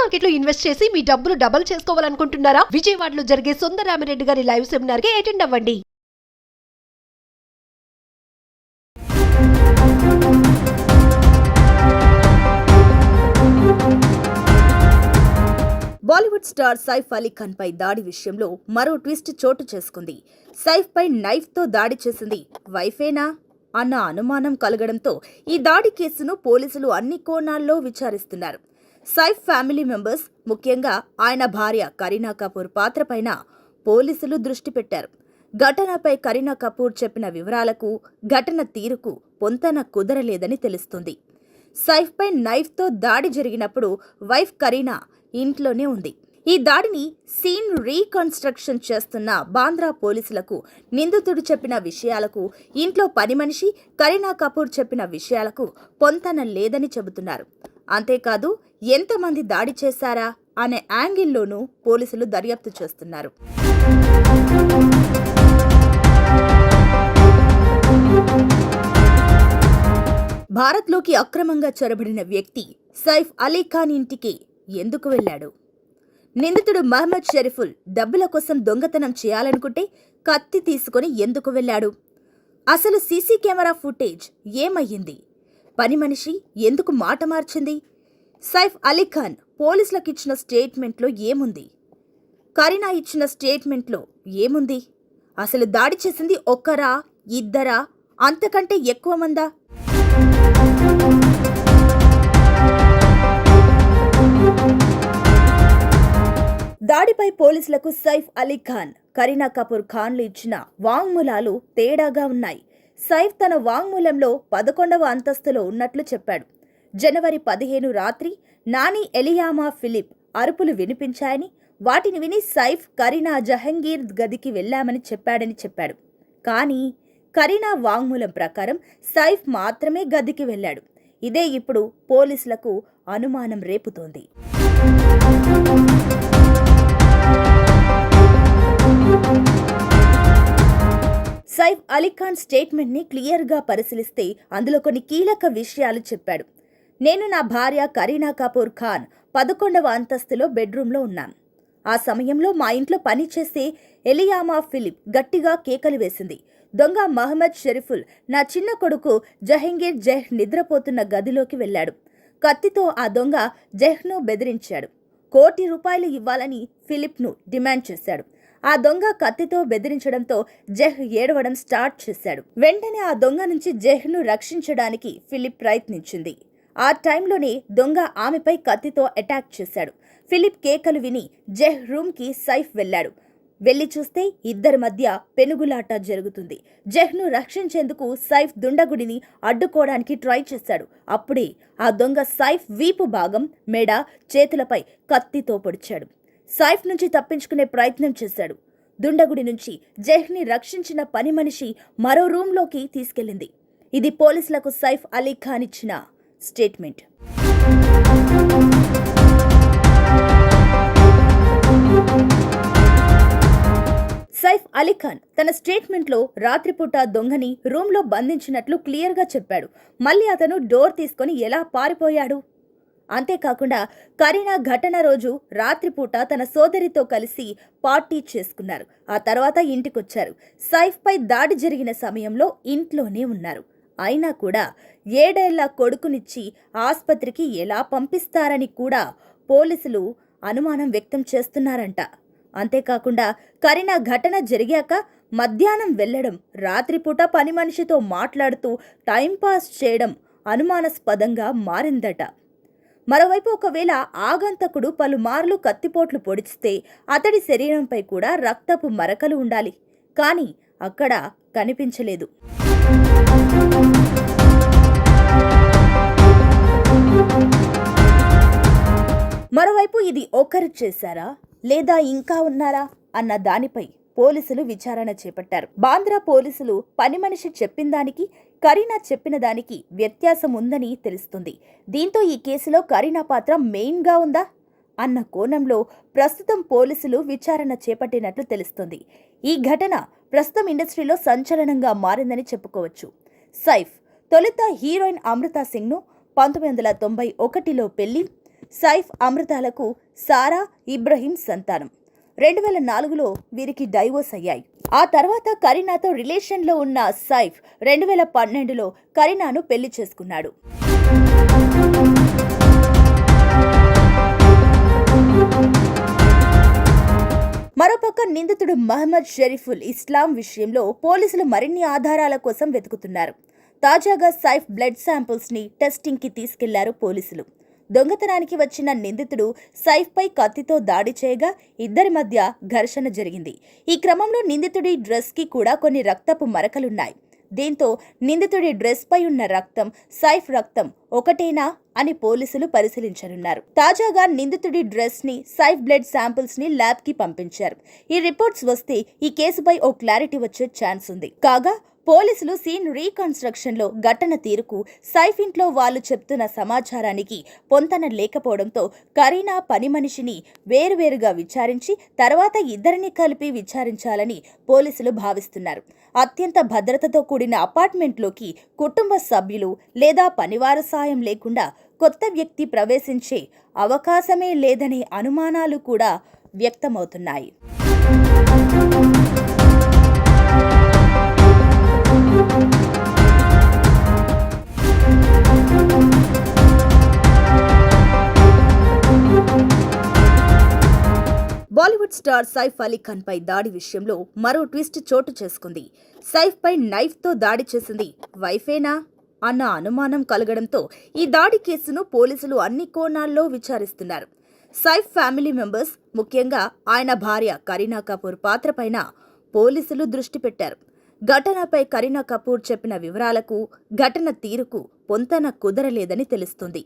Market లో invest చేసి మీ డబ్బులు డబుల్ చేసుకోవాలనుకుంటున్నారా? విజయవాడలో జరిగే సుందరరామిరెడ్డి గారి లైవ్ సెమినార్ కి అటెండ్ అవ్వండి. బాలీవుడ్ స్టార్ సైఫ్ అలీ ఖాన్ పై దాడి విషయంలో మరో ట్విస్ట్ చోటు చేసుకుంది. సైఫ్ పై నైఫ్ తో దాడి చేసింది వైఫేనా అన్న అనుమానం కలగడంతో ఈ దాడి కేసును పోలీసులు అన్ని కోణాల్లో విచారిస్తున్నారు. సైఫ్ ఫ్యామిలీ మెంబర్స్, ముఖ్యంగా ఆయన భార్య కరీనా కపూర్ పాత్రపైన పోలీసులు దృష్టి పెట్టారు. ఘటనపై కరీనా కపూర్ చెప్పిన వివరాలకు, ఘటన తీరుకు పొంతన కుదరలేదని తెలుస్తుంది. సైఫ్ పై నైఫ్ తో దాడి జరిగినప్పుడు వైఫ్ కరీనా ఇంట్లోనే ఉంది. ఈ దాడిని సీన్ రీకన్స్ట్రక్షన్ చేస్తున్న బాంద్రా పోలీసులకు నిందితుడు చెప్పిన విషయాలకు, ఇంట్లో పని మనిషి కరీనా కపూర్ చెప్పిన విషయాలకు పొంతన లేదని చెబుతున్నారు. అంతేకాదు, ఎంతమంది దాడి చేశారా అనే యాంగిల్లోనూ పోలీసులు దర్యాప్తు చేస్తున్నారు. భారత్లోకి అక్రమంగా చొరబడిన వ్యక్తి సైఫ్ అలీ ఖాన్ ఇంటికి ఎందుకు వెళ్లాడు? నిందితుడు మహమ్మద్ షరీఫుల్ డబ్బుల కోసం దొంగతనం చేయాలనుకుంటే కత్తి తీసుకుని ఎందుకు వెళ్లాడు? అసలు సీసీ కెమెరా ఫుటేజ్ ఏమయ్యింది? పని మనిషి ఎందుకు మాట మార్చింది? సైఫ్ అలీ ఖాన్ పోలీసులకు ఇచ్చిన స్టేట్మెంట్లో ఏముంది? కరీనా ఇచ్చిన స్టేట్మెంట్లో ఏముంది? అసలు దాడి చేసింది ఒక్కరా, ఇద్దరా, అంతకంటే ఎక్కువ మందా? దాడిపై పోలీసులకు సైఫ్ అలీ ఖాన్, కరీనా కపూర్ ఖాన్లు ఇచ్చిన వాంగ్మూలాలు తేడాగా ఉన్నాయి. సైఫ్ తన వాంగ్మూలంలో 11వ అంతస్తులో ఉన్నట్లు చెప్పాడు. జనవరి 15 రాత్రి నాని ఎలియామా ఫిలిప్ అరుపులు వినిపించాయని, వాటిని విని సైఫ్ కరీనా జహంగీర్ గదికి వెళ్లామని చెప్పాడు. కానీ కరీనా వాంగ్మూలం ప్రకారం సైఫ్ మాత్రమే గదికి వెళ్లాడు. ఇదే ఇప్పుడు పోలీసులకు అనుమానం రేపుతోంది. సైఫ్ అలీ ఖాన్ స్టేట్మెంట్ ని క్లియర్ గా పరిశీలిస్తే అందులో కొన్ని కీలక విషయాలు చెప్పాడు. నేను నా భార్య కరీనా కపూర్ ఖాన్ 11వ అంతస్తులో బెడ్రూమ్లో ఉన్నాను. ఆ సమయంలో మా ఇంట్లో పనిచేసే ఎలియామా ఫిలిప్ గట్టిగా కేకలు వేసింది. దొంగ మహమ్మద్ షరీఫుల్ నా చిన్న కొడుకు జహంగీర్ జహ్ నిద్రపోతున్న గదిలోకి వెళ్లాడు. కత్తితో ఆ దొంగ జహ్ను బెదిరించాడు. ₹1 కోటి ఇవ్వాలని ఫిలిప్ను డిమాండ్ చేశాడు. ఆ దొంగ కత్తితో బెదిరించడంతో జహ్ ఏడవడం స్టార్ట్ చేశాడు. వెంటనే ఆ దొంగ నుంచి జహ్ను రక్షించడానికి ఫిలిప్ ప్రయత్నించింది. ఆ టైంలోనే దొంగ ఆమెపై కత్తితో అటాక్ చేశాడు. ఫిలిప్ కేకలు విని జహ్ రూమ్కి సైఫ్ వెళ్లాడు. వెళ్లి చూస్తే ఇద్దరి మధ్య పెనుగులాట జరుగుతుంది. జహ్ను రక్షించేందుకు సైఫ్ దుండగుడిని అడ్డుకోవడానికి ట్రై చేశాడు. అప్పుడే ఆ దొంగ సైఫ్ వీపు భాగం, మెడ, చేతులపై కత్తితో పొడిచాడు. సైఫ్ నుంచి తప్పించుకునే ప్రయత్నం చేశాడు. దుండగుడి నుంచి జహ్ని రక్షించిన పని మనిషి మరో రూంలోకి తీసుకెళ్లింది. ఇది పోలీసులకు సైఫ్ అలీ ఖాన్ ఇచ్చిన స్టేట్మెంట్. సైఫ్ అలీ ఖాన్ తన స్టేట్మెంట్లో రాత్రిపూట దొంగని రూంలో బంధించినట్లు క్లియర్గా చెప్పాడు. మళ్ళీ అతను డోర్ తీసుకుని ఎలా పారిపోయాడు? అంతేకాకుండా కరీనా ఘటన రోజు రాత్రిపూట తన సోదరితో కలిసి పార్టీ చేసుకున్నారు. ఆ తర్వాత ఇంటికొచ్చారు. సైఫ్ పై దాడి జరిగిన సమయంలో ఇంట్లోనే ఉన్నారు. అయినా కూడా 7 ఏళ్ల కొడుకునిచ్చి ఆస్పత్రికి ఎలా పంపిస్తారని కూడా పోలీసులు అనుమానం వ్యక్తం చేస్తున్నారంట. అంతేకాకుండా కరీనా ఘటన జరిగాక మధ్యాహ్నం వెళ్లడం, రాత్రిపూట పని మనిషితో మాట్లాడుతూ టైంపాస్ చేయడం అనుమానాస్పదంగా మారిందట. మరోవైపు ఒకవేళ ఆగంతకుడు పలుమార్లు కత్తిపోట్లు పొడిస్తే అతడి శరీరంపై కూడా రక్తపు మరకలు ఉండాలి. కానీ అక్కడ కనిపించలేదు. మరోవైపు ఇది ఒకరు చేశారా లేదా ఇంకా ఉన్నారా అన్న దానిపై పోలీసులు విచారణ చేపట్టారు. బాంద్రా పోలీసులు పని మనిషి చెప్పిన దానికి, కరీనా చెప్పిన దానికి వ్యత్యాసం ఉందని తెలుస్తుంది. దీంతో ఈ కేసులో కరీనా పాత్ర మెయిన్గా ఉందా అన్న కోణంలో ప్రస్తుతం పోలీసులు విచారణ చేపట్టినట్లు తెలుస్తుంది. ఈ ఘటన ప్రస్తుతం ఇండస్ట్రీలో సంచలనంగా మారిందని చెప్పుకోవచ్చు. సైఫ్ తొలుత హీరోయిన్ అమృతా సింగ్ను 1991లో పెళ్లి, సైఫ్ అమృతాలకు సారా ఇబ్రహీం సంతానం. 2004లో వీరికి డైవోర్స్ అయ్యాయి. ఆ తర్వాత కరీనాతో రిలేషన్లో ఉన్న సైఫ్ 2012లో కరీనాను పెళ్లి చేసుకున్నాడు. మరోపక్క నిందితుడు మహమ్మద్ షరీఫుల్ ఇస్లాం విషయంలో పోలీసులు మరిన్ని ఆధారాల కోసం వెతుకుతున్నారు. తాజాగా సైఫ్ బ్లడ్ శాంపిల్స్ ని టెస్టింగ్ కి తీసుకెళ్లారు పోలీసులు. దొంగతనానికి వచ్చిన నిందితుడు సైఫ్పై కత్తితో దాడి చేయగా ఇద్దరి మధ్య ఘర్షణ జరిగింది. ఈ క్రమంలో నిందితుడి డ్రెస్ కి కూడా కొన్ని రక్తపు మరకలున్నాయి. దీంతో నిందితుడి డ్రెస్ పై ఉన్న రక్తం సైఫ్ రక్తం ఒకటేనా అని పోలీసులు పరిశీలించనున్నారు. తాజాగా నిందితుడి డ్రెస్ ని సైఫ్ బ్లడ్ శాంపిల్స్ ని ల్యాబ్ కి పంపించారు. ఈ రిపోర్ట్స్ వస్తే ఈ కేసుపై ఓ క్లారిటీ వచ్చే ఛాన్స్ ఉంది. కాగా పోలీసులు సీన్ రీకన్స్ట్రక్షన్ లో ఘటన తీరుకు సైఫ్ ఇంట్లో వాళ్ళు చెప్తున్న సమాచారానికి పొంతన లేకపోవడంతో కరీనా పని మనిషిని వేరువేరుగా విచారించి తర్వాత ఇద్దరిని కలిపి విచారించాలని పోలీసులు భావిస్తున్నారు. అత్యంత భద్రతతో కూడిన అపార్ట్మెంట్లోకి కుటుంబ సభ్యులు లేదా పనివారు సాయం లేకుండా కొత్త వ్యక్తి ప్రవేశించే అవకాశమే లేదనే అనుమానాలు కూడా వ్యక్తమవుతున్నాయి. బాలీవుడ్ స్టార్ సైఫ్ అలీ ఖాన్ పై దాడి విషయంలో మరో ట్విస్ట్ చోటు చేసుకుంది. సైఫ్ పై నైఫ్ తో దాడి చేసింది వైఫేనా అన్న అనుమానం కలగడంతో ఈ దాడి కేసును పోలీసులు అన్ని కోణాల్లో విచారిస్తున్నారు. సైఫ్ ఫ్యామిలీ మెంబర్స్, ముఖ్యంగా ఆయన భార్య కరీనా కపూర్ పాత్రపైన పోలీసులు దృష్టి పెట్టారు. ఘటనపై కరీనా కపూర్ చెప్పిన వివరాలకు ఘటన తీరుకు పొంతన కుదరలేదని తెలుస్తుంది.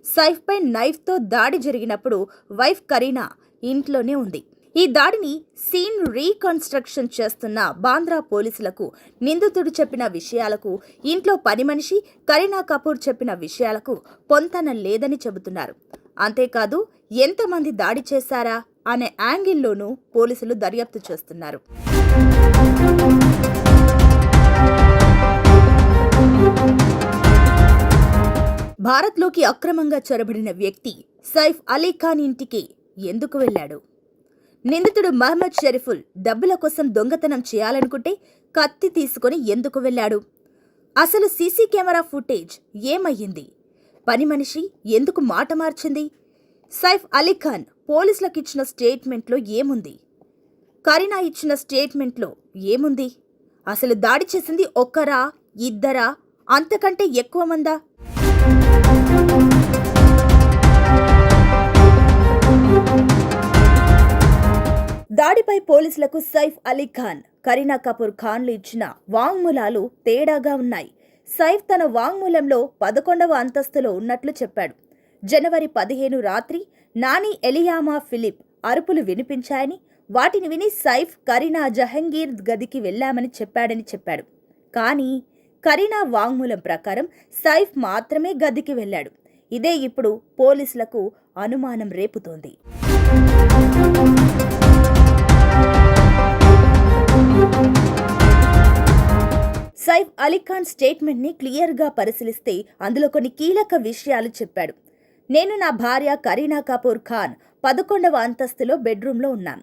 సైఫ్పై నైఫ్తో దాడి జరిగినప్పుడు వైఫ్ కరీనా ఇంట్లోనే ఉంది. ఈ దాడిని సీన్ రీకన్స్ట్రక్షన్ చేస్తున్న బాంద్రా పోలీసులకు నిందితుడు చెప్పిన విషయాలకు, ఇంట్లో పని మనిషి కరీనా కపూర్ చెప్పిన విషయాలకు పొంతన లేదని చెబుతున్నారు. అంతేకాదు ఎంతమంది దాడి చేశారా అనే యాంగిల్లోనూ పోలీసులు దర్యాప్తు చేస్తున్నారు. భారత్లోకి అక్రమంగా చొరబడిన వ్యక్తి సైఫ్ అలీ ఖాన్ ఇంటికి ఎందుకు వెళ్లాడు? నిందితుడు మహమ్మద్ షరీఫుల్ డబ్బుల కోసం దొంగతనం చేయాలనుకుంటే కత్తి తీసుకుని ఎందుకు వెళ్లాడు? అసలు సీసీ కెమెరా ఫుటేజ్ ఏమయ్యింది? పని మనిషి ఎందుకు మాట మార్చింది? సైఫ్ అలీ ఖాన్ పోలీసులకు ఇచ్చిన స్టేట్మెంట్లో ఏముంది? కరీనా ఇచ్చిన స్టేట్మెంట్లో ఏముంది? అసలు దాడి చేసింది ఒక్కరా, ఇద్దరా, అంతకంటే ఎక్కువ మందా? దాడిపై పోలీసులకు సైఫ్ అలీ ఖాన్, కరీనా కపూర్ ఖాన్లు ఇచ్చిన వాంగ్మూలాలు తేడాగా ఉన్నాయి. సైఫ్ తన వాంగ్మూలంలో 11వ అంతస్తులో ఉన్నట్లు చెప్పాడు. జనవరి 15 రాత్రి నాని ఎలియామా ఫిలిప్ అరుపులు వినిపించాయని, వాటిని విని సైఫ్ కరీనా జహంగీర్ గదికి వెళ్లామని చెప్పాడు. కానీ కరీనా వాంగ్మూలం ప్రకారం సైఫ్ మాత్రమే గదికి వెళ్లాడు. ఇదే ఇప్పుడు పోలీసులకు అనుమానం రేపుతోంది. సైఫ్ అలీ ఖాన్ స్టేట్మెంట్ ని క్లియర్ గా పరిశీలిస్తే అందులో కొన్ని కీలక విషయాలు చెప్పాడు. నేను నా భార్య కరీనా కపూర్ ఖాన్ 11వ అంతస్తులో బెడ్రూమ్లో ఉన్నాను.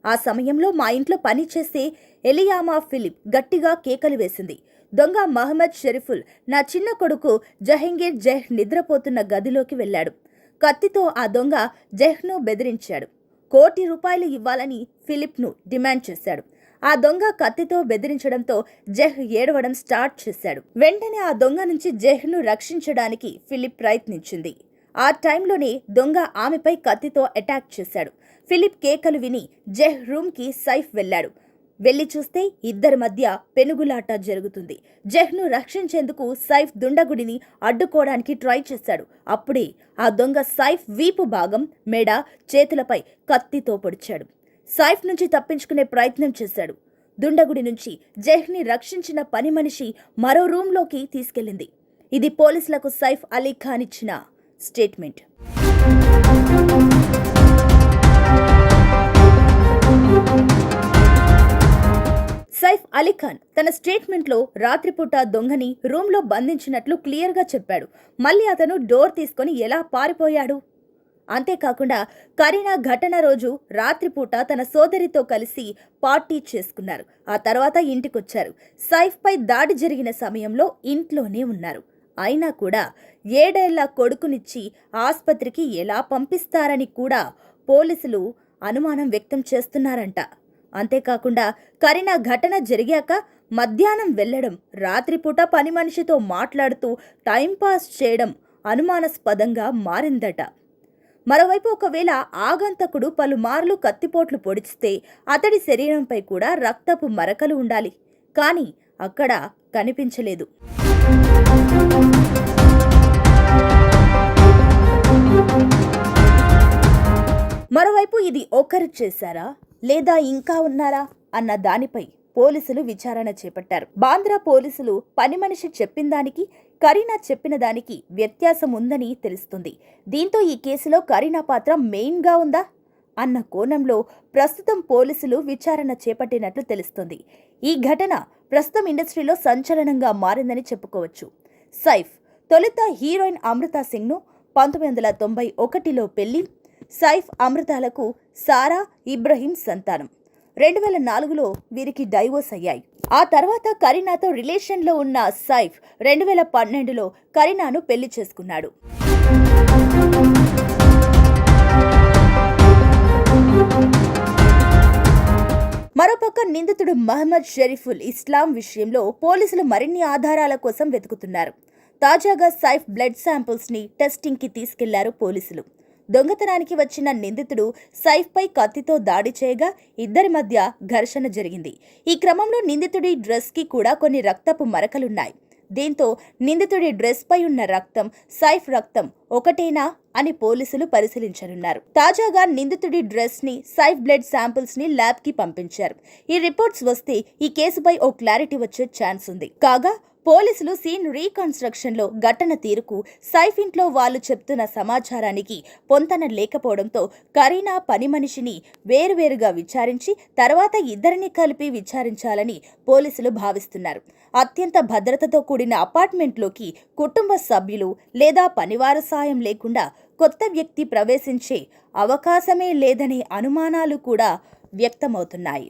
ఆ సమయంలో మా ఇంట్లో పనిచేసే ఎలియామా ఫిలిప్ గట్టిగా కేకలు వేసింది. దొంగ మహమ్మద్ షరీఫుల్ నా చిన్న కొడుకు జహంగీర్ జహ్ నిద్రపోతున్న గదిలోకి వెళ్లాడు. కత్తితో ఆ దొంగ జహ్ను బెదిరించాడు. ₹1 కోటి ఇవ్వాలని ఫిలిప్ను డిమాండ్ చేశాడు. ఆ దొంగ కత్తితో బెదిరించడంతో జహ్ ఏడవడం స్టార్ట్ చేశాడు. వెంటనే ఆ దొంగ నుంచి జహ్ను రక్షించడానికి ఫిలిప్ ప్రయత్నించింది. ఆ టైంలోనే దొంగ ఆమెపై కత్తితో అటాక్ చేశాడు. ఫిలిప్ కేకలు విని జహ్ రూమ్కి సైఫ్ వెళ్లాడు. వెళ్లి చూస్తే ఇద్దరి మధ్య పెనుగులాట జరుగుతుంది. జహ్ను రక్షించేందుకు సైఫ్ దుండగుడిని అడ్డుకోవడానికి ట్రై చేశాడు. అప్పుడే ఆ దొంగ సైఫ్ వీపు భాగం, మెడ, చేతులపై కత్తితో పొడిచాడు. సైఫ్ నుంచి తప్పించుకునే ప్రయత్నం చేశాడు. దుండగుడి నుంచి జహ్ని రక్షించిన పని మనిషి మరో రూంలోకి తీసుకెళ్లింది. ఇది పోలీసులకు సైఫ్ అలీ ఖాన్ ఇచ్చిన స్టేట్మెంట్. సైఫ్ అలీ ఖాన్ తన స్టేట్మెంట్లో రాత్రిపూట దొంగని రూమ్లో బంధించినట్లు క్లియర్గా చెప్పాడు. మళ్ళీ అతను డోర్ తీసుకొని ఎలా పారిపోయాడు? అంతేకాకుండా కరీనా ఘటన రోజు రాత్రిపూట తన సోదరితో కలిసి పార్టీ చేసుకున్నారు. ఆ తర్వాత ఇంటికొచ్చారు. సైఫ్పై దాడి జరిగిన సమయంలో ఇంట్లోనే ఉన్నారు. అయినా కూడా 7 ఏళ్ల కొడుకునిచ్చి ఆస్పత్రికి ఎలా పంపిస్తారని కూడా పోలీసులు అనుమానం వ్యక్తం చేస్తున్నారంట. అంతేకాకుండా కరీనా ఘటన జరిగాక మధ్యాహ్నం వెళ్లడం, రాత్రిపూట పని మనిషితో మాట్లాడుతూ టైంపాస్ చేయడం అనుమానాస్పదంగా మారిందట. మరోవైపు ఒకవేళ ఆగంతకుడు పలుమార్లు కత్తిపోట్లు పొడిచితే అతడి శరీరంపై కూడా రక్తపు మరకలు ఉండాలి. కానీ అక్కడ కనిపించలేదు. మరోవైపు ఇది ఒకరు చేశారా లేదా ఇంకా ఉన్నారా అన్న దానిపై పోలీసులు విచారణ చేపట్టారు. బాంద్రా పోలీసులు పని మనిషి చెప్పిన దానికి, కరీనా చెప్పిన దానికి వ్యత్యాసం ఉందని తెలుస్తుంది. దీంతో ఈ కేసులో కరీనా పాత్ర మెయిన్గా ఉందా అన్న కోణంలో ప్రస్తుతం పోలీసులు విచారణ చేపట్టినట్లు తెలుస్తుంది. ఈ ఘటన ప్రస్తుతం ఇండస్ట్రీలో సంచలనంగా మారిందని చెప్పుకోవచ్చు. సైఫ్ తొలుత హీరోయిన్ అమృతా సింగ్ను 1991లో పెళ్లి. సైఫ్ అమృతాలకు సారా ఇబ్రహీం సంతానం. 2004లో వీరికి డైవోర్స్ అయ్యాయి. ఆ తర్వాత కరీనాతో రిలేషన్లో ఉన్న సైఫ్ 2012లో కరీనాను పెళ్లి చేసుకున్నాడు. మరోపక్క నిందితుడు మహమ్మద్ షరీఫుల్ ఇస్లాం విషయంలో పోలీసులు మరిన్ని ఆధారాల కోసం వెతుకుతున్నారు. తాజాగా సైఫ్ బ్లడ్ శాంపిల్స్ని టెస్టింగ్కి తీసుకెళ్లారు పోలీసులు. దొంగతనానికి వచ్చిన నిందితుడు సైఫ్పై కత్తితో దాడి చేయగా ఇద్దరి మధ్య ఘర్షణ జరిగింది. ఈ క్రమంలో నిందితుడి డ్రెస్కి కూడా కొన్ని రక్తపు మరకలున్నాయి. దీంతో నిందితుడి డ్రెస్పై ఉన్న రక్తం, సైఫ్ రక్తం ఒకటేనా అని పోలీసులు పరిశీలించనున్నారు. తాజాగా నిందితుడి డ్రెస్ని, సైఫ్ బ్లడ్ శాంపిల్స్ని ల్యాబ్కి పంపించారు. ఈ రిపోర్ట్స్ వస్తే ఈ కేసుపై ఓ క్లారిటీ వచ్చే ఛాన్స్ ఉంది. కాగా పోలీసులు సీన్ రీకన్స్ట్రక్షన్లో ఘటన తీరుకు, సైఫ్ ఇంట్లో వాళ్ళు చెప్తున్న సమాచారానికి పొంతన లేకపోవడంతో కరీనా పని మనిషిని వేరువేరుగా విచారించి తర్వాత ఇద్దరిని కలిపి విచారించాలని పోలీసులు భావిస్తున్నారు. అత్యంత భద్రతతో కూడిన అపార్ట్మెంట్లోకి కుటుంబ సభ్యులు లేదా పనివారు సాయం లేకుండా కొత్త వ్యక్తి ప్రవేశించే అవకాశమే లేదనే అనుమానాలు కూడా వ్యక్తమవుతున్నాయి.